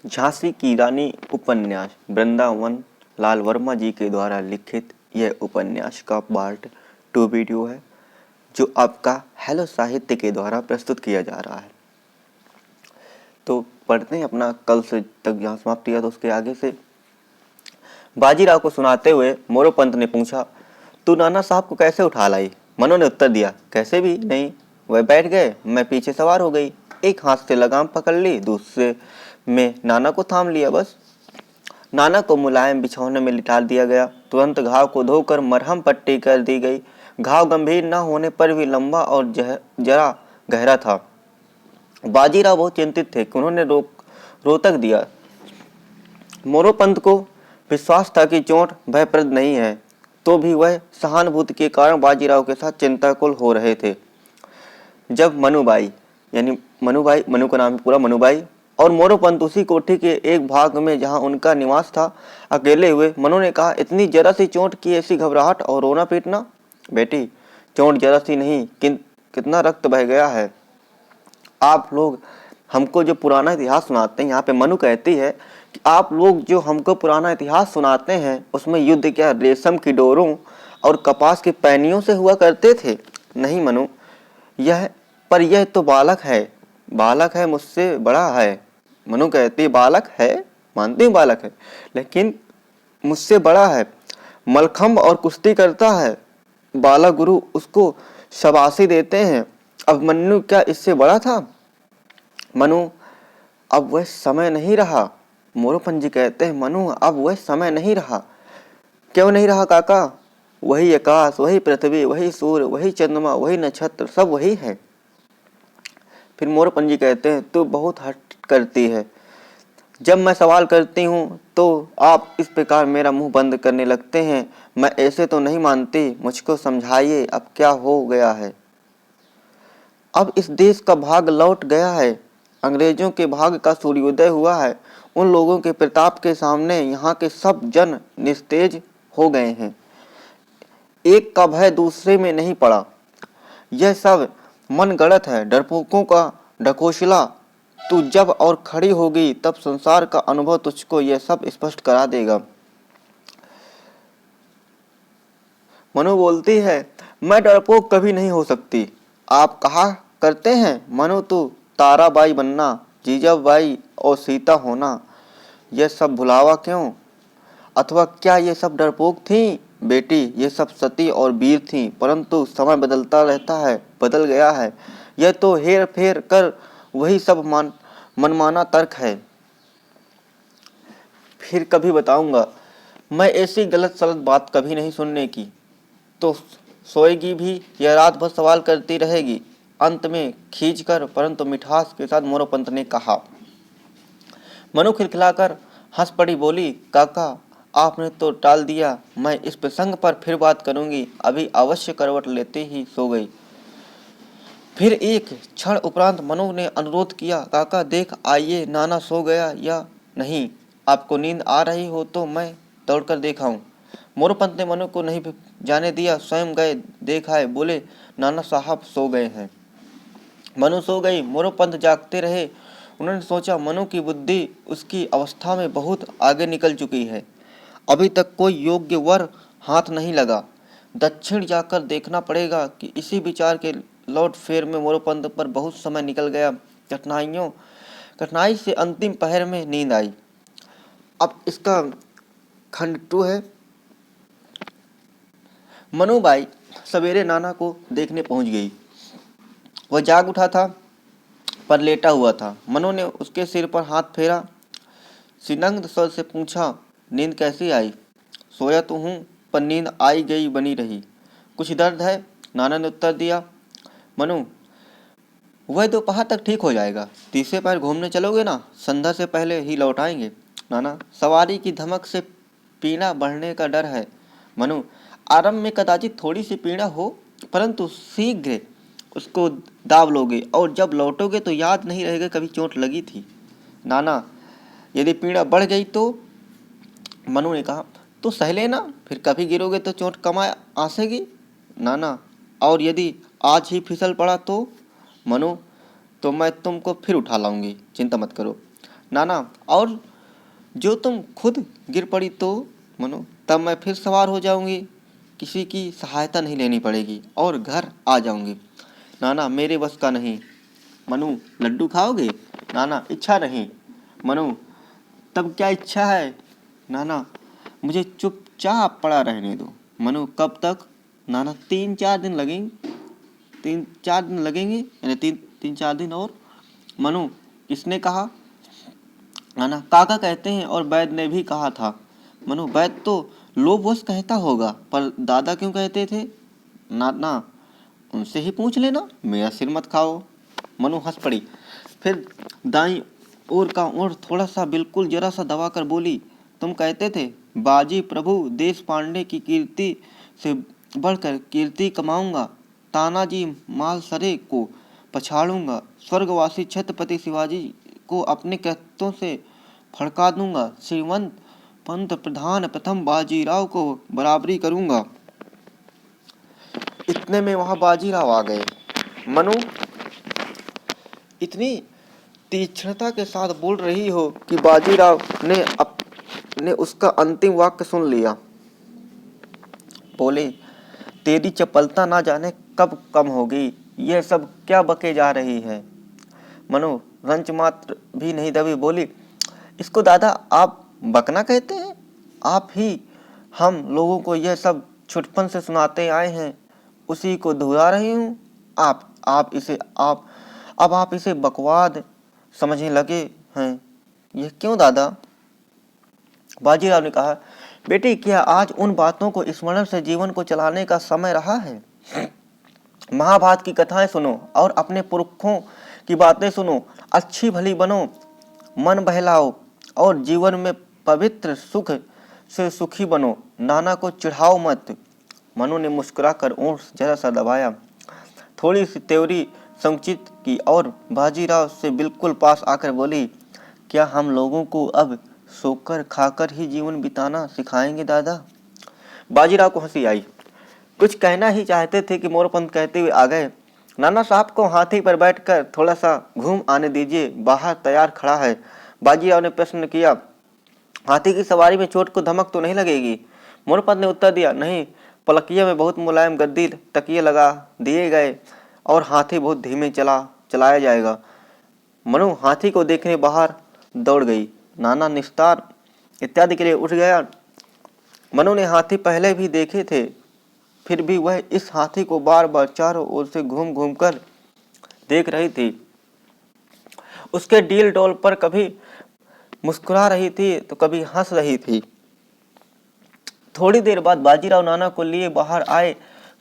झांसी की रानी उपन्यास वृंदावन लाल वर्मा जी के द्वारा लिखित यह उपन्यास का पार्ट 2 वीडियो है जो आपका हेलो साहित्य के द्वारा प्रस्तुत किया जा रहा है। तो पढ़ते हैं अपना कल से तक जहाँ समाप्त किया तो उसके आगे से। बाजीराव को सुनाते हुए मोरोपंत ने पूछा, तू नाना साहब को कैसे उठा लाई? मनु ने उत्तर दिया, कैसे भी नहीं, वह बैठ गए, मैं पीछे सवार हो गई, एक हाथ से लगाम पकड़ ली, दूसरे में नाना को थाम लिया। बस नाना को मुलायम बिछौने में लिटा दिया गया। तुरंत घाव को धोकर मरहम पट्टी कर दी गई। घाव गंभीर न होने पर भी लंबा और जरा गहरा था। बाजीराव बहुत चिंतित थे कि उन्होंने रोतक दिया। मोरोपंत को विश्वास था कि चोट भयप्रद नहीं है, तो भी वह सहानुभूति के कारण बाजीराव के साथ चिंताकुल हो रहे थे। जब मनुबाई यानी मनु का नाम पूरा मनुबाई और मोरोपंत उसी कोठी के एक भाग में जहां उनका निवास था अकेले हुए, मनु ने कहा, इतनी जरा सी चोट की ऐसी घबराहट और रोना पीटना? बेटी, चोट जरा सी नहीं, कितना रक्त बह गया है। आप लोग हमको जो पुराना इतिहास सुनाते हैं, यहाँ पे मनु कहती है कि आप लोग जो हमको पुराना इतिहास सुनाते हैं उसमें युद्ध क्या रेशम की डोरों और कपास की पैनियों से हुआ करते थे? नहीं मनु, यह तो बालक है, मुझसे बड़ा है। मनु कहती, बालक है, मानती हूँ बालक है, लेकिन मुझसे बड़ा है, मलखंब और कुश्ती करता है, बाला गुरु उसको शाबाशी देते हैं। अब मनु क्या इससे बड़ा था? मनु, अब वह समय नहीं रहा। मोरोपंत जी कहते हैं, मनु अब वह समय नहीं रहा। क्यों नहीं रहा काका? वही आकाश, वही पृथ्वी, वही सूर्य, वही चंद्रमा, वही नक्षत्र, सब वही है। फिर मोरोपंत जी कहते हैं, तू बहुत हट करती है, जब मैं सवाल करती हूँ तो आप इस प्रकार मेरा मुंह बंद करने लगते हैं। मैं ऐसे तो नहीं मानती, मुझको समझाइए अब क्या हो गया है। अब इस देश का भाग लौट गया है, अंग्रेजों के भाग का सूर्योदय हुआ है। उन लोगों के प्रताप के सामने यहाँ के सब जन निस्तेज हो गए हैं। एक का भय दूसरे में नहीं पड़ा। यह सब मन गढ़ंत है, डरपोकों का ढकोसला। तू जब और खड़ी होगी तब संसार का अनुभव तुझको यह सब स्पष्ट करा देगा। मनु बोलती है, मैं डरपोक कभी नहीं हो सकती। आप कहा करते हैं, मनु तू ताराबाई बनना, जीजाबाई और सीता होना, यह सब भुलावा क्यों? अथवा क्या ये सब डरपोक थी? बेटी, ये सब सती और वीर थी, परंतु समय बदलता रहता है, बदल गया है। यह तो हेर फेर कर वही सब मनमाना तर्क है। फिर कभी बताऊंगा, मैं ऐसी गलत सलत बात कभी नहीं सुनने की। तो सोएगी भी या रात भर सवाल करती रहेगी? अंत में खींचकर परंतु मिठास के साथ मोरोपंत ने कहा। मनु खिलखिलाकर हंस पड़ी, बोली, काका आपने तो टाल दिया, मैं इस प्रसंग पर फिर बात करूंगी, अभी अवश्य करवट लेते ही सो गई। फिर एक क्षण उपरांत मनु ने अनुरोध किया, काका देख आइए, नाना सो गया या नहीं, आपको नींद आ रही हो तो मैं दौड़कर देखाऊं। मोरोपंत ने मनु को नहीं जाने दिया, स्वयं गए, देख आए, बोले, नाना साहब सो गए हैं। मनु सो गई, मोरोपंत जागते रहे। उन्होंने सोचा, मनु की बुद्धि उसकी अवस्था में बहुत आगे निकल चुकी है, अभी तक कोई योग्य वर हाथ नहीं लगा, दक्षिण जाकर देखना पड़ेगा। कि इसी विचार के लौट फेर में मोरोपंत पर बहुत समय निकल गया। कठिनाई से अंतिम पहर में नींद आई। अब इसका खंड 2 है। मनुबाई सवेरे नाना को देखने पहुंच गई। वह जाग उठा था पर लेटा हुआ था। मनु ने उसके सिर पर हाथ फेरा, सिनंग स्वर से पूछा, नींद कैसी आई? सोया तो हूँ पर नींद आई गई बनी रही। कुछ दर्द है? नाना ने उत्तर दिया। मनु, वह दोपहर तक ठीक हो जाएगा। तीसरे पैर घूमने चलोगे ना? संध्या से पहले ही लौट आएंगे। नाना, सवारी की धमक से पीड़ा बढ़ने का डर है। मनु, आरंभ में कदाचित थोड़ी सी पीड़ा हो, परंतु शीघ्र उसको दाब लोगे और जब लौटोगे तो याद नहीं रहेगा कभी चोट लगी थी। नाना, यदि पीड़ा बढ़ गई तो? मनु ने कहा, तो सह लेना, फिर कभी गिरोगे तो चोट कमाए आसेगी। नाना, और यदि आज ही फिसल पड़ा तो? मनु, तो मैं तुमको फिर उठा लाऊंगी, चिंता मत करो। नाना, और जो तुम खुद गिर पड़ी तो? मनु, तब मैं फिर सवार हो जाऊंगी, किसी की सहायता नहीं लेनी पड़ेगी और घर आ जाऊंगी। नाना, मेरे बस का नहीं। मनु, लड्डू खाओगे? नाना, इच्छा नहीं। मनु, तब क्या इच्छा है? नाना, मुझे चुपचाप पड़ा रहने दो। मनु, कब तक? नाना, 3-4 दिन लगेंगे। 3-4 दिन लगेंगे, यानी 3-4 दिन और। मनु, किसने कहा? नाना, काका कहते हैं और वैद्य ने भी कहा था। मनु, वैद्य तो लोभवश कहता होगा, पर दादा क्यों कहते थे? नाना, उनसे ही पूछ लेना, मेरा सिर मत खाओ। मनु हंस पड़ी, फिर दाई ओर का ओर थोड़ा सा बिल्कुल जरा सा दबा कर बोली, तुम कहते थे बाजी प्रभु देश पांडे की कीर्ति से बढ़कर कीर्ति कमाऊंगा, तानाजी मालसरे को पछाड़ूंगा, स्वर्गवासी छत्रपति शिवाजी को अपने कृत्यों से फड़का दूंगा, श्रीमंत पंत प्रधान प्रथम बाजीराव को बराबरी करूंगा। इतने में वहां बाजीराव आ गए। मनु, इतनी तीक्ष्णता के साथ बोल रही हो कि बाजीराव ने उसका अंतिम वाक्य सुन लिया। बोले, तेरी चपलता ना जाने कब कम होगी, यह सब क्या बके जा रही है? मनु रंच मात्र भी नहीं दबी, बोली, इसको दादा आप बकना कहते हैं? आप ही हम लोगों को यह सब छुटपन से सुनाते आए हैं, उसी को दोहरा रही हूँ। अब आप इसे बकवाद समझने लगे हैं। यह क्यों दादा? बाजीराव ने कहा, बेटी, क्या आज उन बातों को स्मरण से जीवन को चलाने का समय रहा है? महाभारत की कथाएं सुनो और अपने पुरखों की बातें सुनो, अच्छी भली बनो, मन बहलाओ और जीवन में पवित्र सुख से सुखी बनो, नाना को चिढ़ाओ मत। मनु ने मुस्कुराकर ओठ जरा सा दबाया, थोड़ी सी त्योरी संकुचित की और बाजीराव से बिल्कुल पास आकर बोली, क्या हम लोगों को अब सोकर खाकर ही जीवन बिताना सिखाएंगे दादा? बाजीराव को हंसी आई, कुछ कहना ही चाहते थे कि मोरपंथ कहते हुए आ गए, नाना साहब को हाथी पर बैठकर थोड़ा सा घूम आने दीजिए, बाहर तैयार खड़ा है। बाजीराव ने प्रश्न किया, हाथी की सवारी में चोट को धमक तो नहीं लगेगी? मोरपंथ ने उत्तर दिया, नहीं, पलकिया में बहुत मुलायम गद्दी तकिए लगा दिए गए और हाथी बहुत धीमे चलाया जाएगा। मनु हाथी को देखने बाहर दौड़ गई। नाना निस्तार इत्यादि के लिए उठ गया। मनु ने हाथी पहले भी देखे थे, फिर भी वह इस हाथी को बार बार चारों ओर से घूम घूम कर देख रही थी। उसके डील डोल पर कभी मुस्कुरा रही थी तो कभी हंस रही थी। थोड़ी देर बाद बाजीराव नाना को लिए बाहर आए,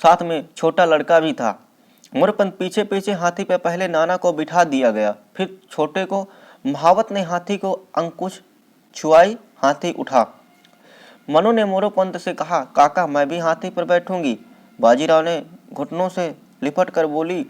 साथ में छोटा लड़का भी था। मोरपंथ पीछे पीछे हाथी पर पहले नाना को बिठा दिया गया, फिर छोटे को। महावत ने हाथी को अंकुश छुआई, हाथी उठा। मनु ने मोरोपंत से कहा, काका मैं भी हाथी पर बैठूंगी। बाजीराव ने घुटनों से लिपट कर बोली,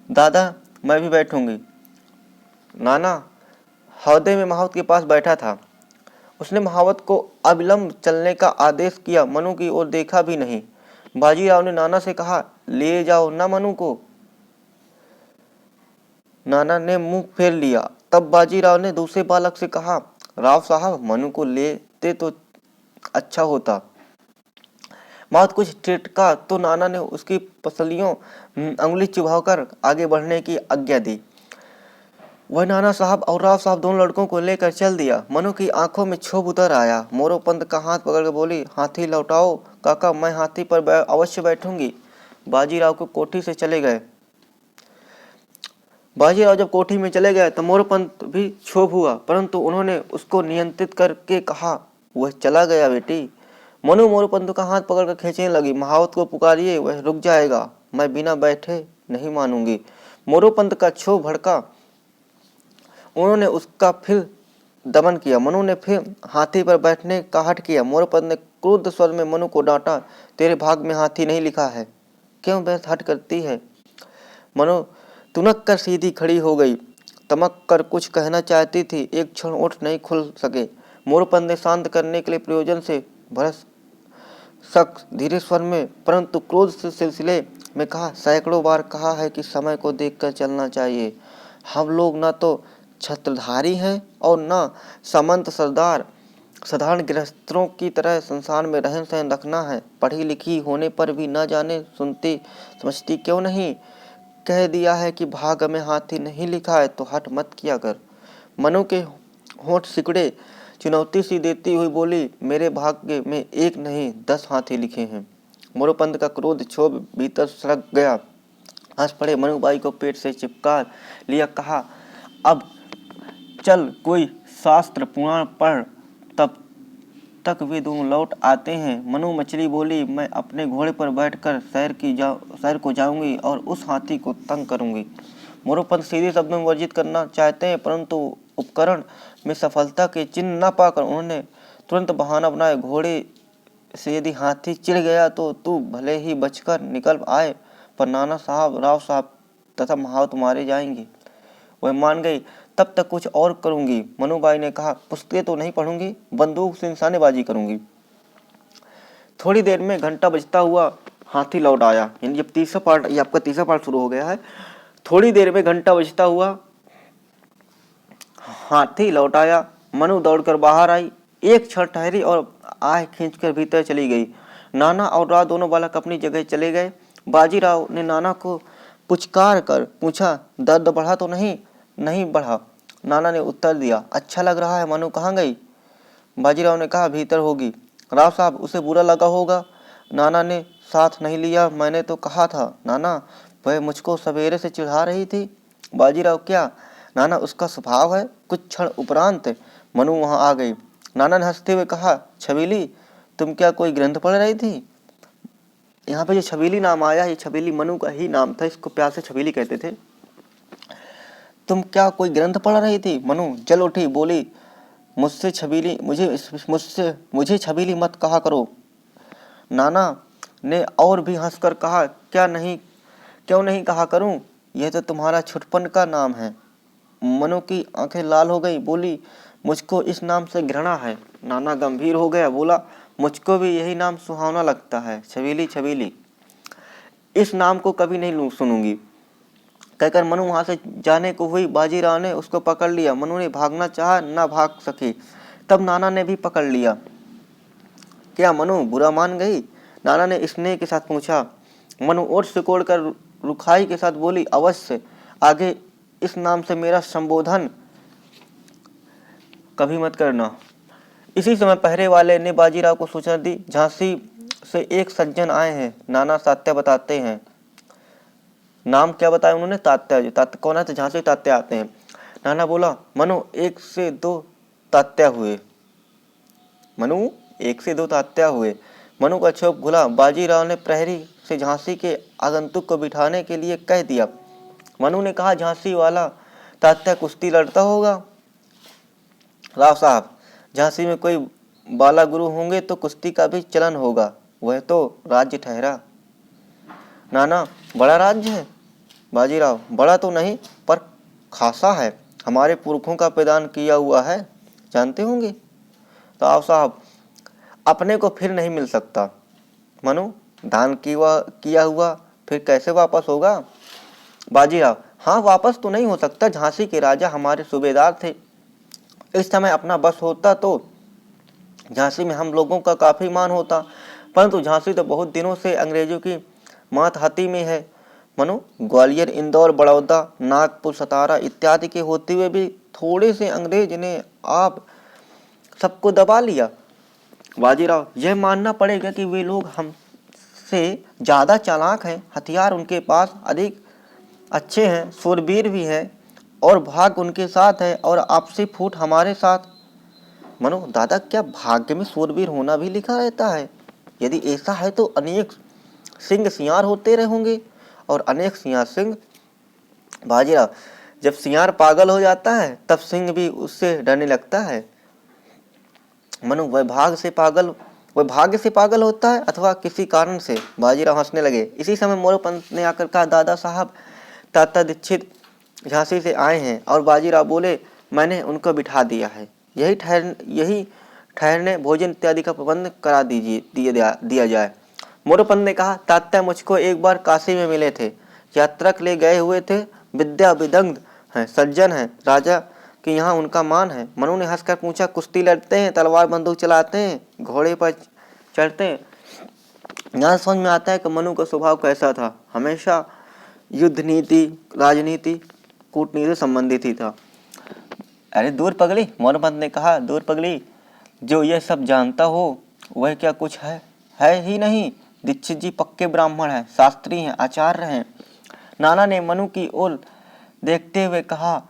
दादा मैं भी बैठूंगी। नाना हौदे में महावत के पास बैठा था। उसने महावत को अविलंब चलने का आदेश किया, मनु की ओर देखा भी नहीं। बाजीराव ने नाना से कहा, ले जाओ ना मनु को। नाना ने मुंह फेर लिया। तब बाजीराव ने दूसरे बालक से कहा, राव साहब मनु को लेते तो अच्छा होता। महावत कुछ टिटका तो नाना ने उसकी पसलियों अंगुली चुभाकर आगे बढ़ने की आज्ञा दी। वह नाना साहब और राव साहब दोनों लड़कों को लेकर चल दिया। मनु की आंखों में क्षोभ उतर आया। मोरोपंत का हाथ पकड़कर बोली, हाथी लौटाओ काका, मैं हाथी पर अवश्य बैठूंगी। बाजीराव को कोठी से चले गए। बाजीराव जब कोठी में चले गए तो मोरोपंत भी क्षोभ हुआ, परंतु उन्होंने उसको नियंत्रित करके कहा, वह चला गया बेटी। मनु मोरोपंत का हाथ पकड़कर खींचने लगी। महावत को पुकारिए, वह रुक जाएगा, मैं बिना बैठे नहीं मानूंगी। मोरोपंत का क्षोभ भड़का, उन्होंने उसका फिर दमन किया। मनु ने फिर हाथी पर बैठने का हठ किया। मोरोपंत ने क्रुद्ध स्वर में मनु को डांटा, तेरे भाग में हाथी नहीं लिखा है, क्यों बहस हट करती है? मनु तुनक कर सीधी खड़ी हो गई, तमक कर कुछ कहना चाहती थी, एक क्षण ओठ नहीं खुल सके। मोरोपंत ने शांत करने के लिए प्रयोजन से भरस शख्स धीरे स्वर में परंतु क्रोध से सिलसिले में कहा, सैकड़ों बार कहा है कि समय को देखकर चलना चाहिए। हम लोग न तो छत्रधारी हैं और न सामंत सरदार। साधारण गृहस्थों की तरह संसार में रहन सहन रखना है। पढ़ी लिखी होने पर भी न जाने सुनती समझती क्यों नहीं। कह दिया है कि भाग्य में हाथी नहीं लिखा है तो हट मत किया कर। मनु के होंठ सिकुड़े। चुनौती सी देती हुई बोली, मेरे भाग्य में एक नहीं 10 हाथी लिखे हैं। मोरोपंत का क्रोध क्षोभ भीतर सड़क गया। हंस पड़े। मनुबाई को पेट से चिपका लिया। कहा, अब चल कोई शास्त्र पुराण पढ़, तब तक वे दोनों लौट आते हैं। मनु मछली बोली, मैं अपने घोड़े पर बैठकर शहर को जाऊंगी और उस हाथी को तंग करूंगी। मोरोपंत सीधे शब्दों में वर्जित करना चाहते हैं, परंतु उपकरण में सफलता के चिन्ह न पाकर उन्होंने तुरंत बहाना बनाया। घोड़े से यदि हाथी चिढ़ गया तो तू भले ही बचकर निकल आए, पर नाना साहब, राव साहब तथा महावत मारे जाएंगे। वह मान गई। तब तक कुछ और करूंगी। मनुबाई ने कहा, पुस्तकें तो नहीं पढ़ूंगी, बंदूक से निशानेबाजी करूंगी। थोड़ी देर में घंटा बजता हुआ हाथी लौट आया। यानी जब तीसरा पार्ट, ये आपका तीसरा पार्ट शुरू हो गया है। थोड़ी देर में घंटा बजता हुआ हाथी लौट आया। मनु दौड़कर बाहर आई, एक क्षण ठहरी और आह खींचकर भीतर चली गई। नाना और राव दोनों बालक अपनी जगह चले गए। बाजीराव ने नाना को पुचकार कर पूछा, दर्द बढ़ा तो नहीं? नहीं बढ़ा, नाना ने उत्तर दिया। अच्छा लग रहा है। मनु कहाँ गई? बाजीराव ने कहा, भीतर होगी। राव साहब, उसे बुरा लगा होगा। नाना ने साथ नहीं लिया। मैंने तो कहा था। नाना, वह मुझको सवेरे से चिढ़ा रही थी। बाजीराव, क्या? नाना, उसका स्वभाव है। कुछ क्षण उपरांत मनु वहां आ गई। नाना ने हंसते हुए कहा, छबीली, तुम क्या कोई ग्रंथ पढ़ रही थी? यहाँ पे जो छबीली नाम आया, ये छबीली मनु का ही नाम था। इसको प्यार से छबीली कहते थे। तुम क्या कोई ग्रंथ पढ़ रही थी? मनु जल उठी, बोली, मुझसे छबीली मत कहा करो। नाना ने और भी हंसकर कहा, क्यों नहीं कहा करूं? यह तो तुम्हारा छुटपन का नाम है। मनु की आंखें लाल हो गई, बोली, मुझको इस नाम से घृणा है। नाना गंभीर हो गया, बोला, मुझको भी यही नाम सुहावना लगता है, छबीली। छबीली, इस नाम को कभी नहीं सुनूंगी। कहकर मनु वहां से जाने को हुई। बाजीराव ने उसको पकड़ लिया। मनु ने भागना चाहा, ना भाग सके। तब नाना ने भी पकड़ लिया। क्या मनु बुरा मान गई? नाना ने स्नेह के साथ पूछा। मनु ओठ सिकोड़ कर रुखाई के साथ बोली, अवश्य, आगे इस नाम से मेरा संबोधन कभी मत करना। इसी समय पहरे वाले ने बाजीराव को सूचना दी, झांसी से एक सज्जन आए हैं। नाना तात्या बताते हैं। नाम क्या बताया उन्होंने? तात्या जी। तात्या कौन है? तो झांसी तात्या आते हैं। नाना बोला, मनु 1 से 2 तात्या हुए। मनु 1 से 2 तात्या हुए। मनु का क्षोभ घुला। बाजीराव ने प्रहरी से झांसी के आगंतुक को बिठाने के लिए कह दिया। मनु ने कहा, झांसी वाला तात्या कुश्ती लड़ता होगा? राव साहब, झांसी में कोई बाला गुरु होंगे तो कुश्ती का भी चलन होगा। वह तो राज्य ठहरा। नाना, बड़ा राज्य है? बाजीराव, बड़ा तो नहीं, पर खासा है। हमारे पुरखों का प्रदान किया हुआ है, जानते होंगे। राव साहब, अपने को फिर नहीं मिल सकता। मनु, दान किया हुआ फिर कैसे वापस होगा? बाजीराव, हाँ, वापस तो नहीं हो सकता। झांसी के राजा हमारे सूबेदार थे। इस समय अपना बस होता तो झांसी में हम लोगों का काफी मान होता, परंतु झांसी तो बहुत दिनों से अंग्रेजों की मातहती में है। मनु, ग्वालियर, इंदौर, बड़ौदा, नागपुर, सतारा इत्यादि के होते हुए भी थोड़े से अंग्रेज ने आप सबको दबा लिया। बाजीराव, यह मानना पड़ेगा कि वे लोग हमसे ज्यादा चालाक हैं। हथियार उनके पास अधिक अच्छे हैं, शूरवीर भी हैं, और भाग्य उनके साथ है और आपसी फूट हमारे साथ। मनु, दादा, क्या भाग्य में शूरवीर होना भी लिखा रहता है? यदि ऐसा है तो अनेक सिंह सियार होते रहे होंगे और अनेक सियार सिंह। बाजीराव, जब सियार पागल हो जाता है तब सिंह भी उससे डरने लगता है। मनु, वह भाग्य से पागल होता है अथवा किसी कारण से। बाजीराव हंसने लगे। इसी समय मोरोपंत ने आकर कहा, दादा साहब, तात्या दीक्षित झांसी से आए हैं। और बाजीराव बोले, मैंने उनको बिठा दिया है। यही ठहरने, भोजन इत्यादि का प्रबंध करा दिया जाए। मोरोपंत ने कहा, तात्या मुझको एक बार काशी में मिले थे। यात्रा के लिए गए हुए थे। विद्या विदग्ध हैं, सज्जन हैं, राजा कि यहाँ उनका मान है। मनु ने हंसकर पूछा, कुश्ती लड़ते हैं, तलवार बंदूक चलाते हैं, घोड़े पर चढ़ते हैं? यहाँ समझ में आता है कि मनु का स्वभाव कैसा था। हमेशा युद्ध नीति, राजनीति, कूटनीति संबंधित ही था। अरे दूर पगली, मोरपंत ने कहा, दूर पगली, जो ये सब जानता हो वह क्या कुछ है ही नहीं। दीक्षित जी पक्के ब्राह्मण हैं, शास्त्री हैं, आचार्य हैं। नाना ने मनु की ओर देखते हुए कहा,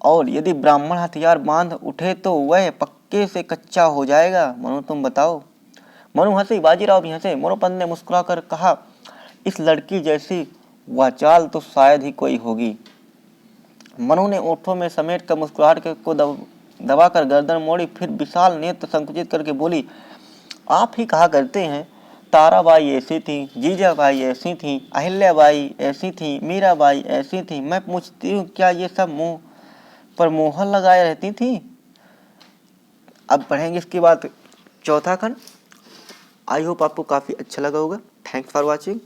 और यदि ब्राह्मण हथियार बांध उठे तो वह पक्के से कच्चा हो जाएगा। मनु तुम बताओ। मनु हंसी, बाजीराव भी हंसे। मोरोपंत ने मुस्कुराकर कहा, इस लड़की जैसी वाचाल तो शायद ही कोई होगी। मनु ने ओठों में समेट कर मुस्कुराहट को दबाकर गर्दन मोड़ी, फिर विशाल नेत्र संकुचित करके बोली, आप ही कहा करते हैं ताराबाई ऐसी थी, जीजाबाई ऐसी थी, अहिल्याबाई ऐसी थी, मीराबाई ऐसी थी। मैं पूछती हूँ, क्या ये सब मुंह पर मोहर लगाए रहती थी? अब पढ़ेंगे इसके बाद चौथा खंड। आई होप आपको काफ़ी अच्छा लगा होगा। Thanks for watching.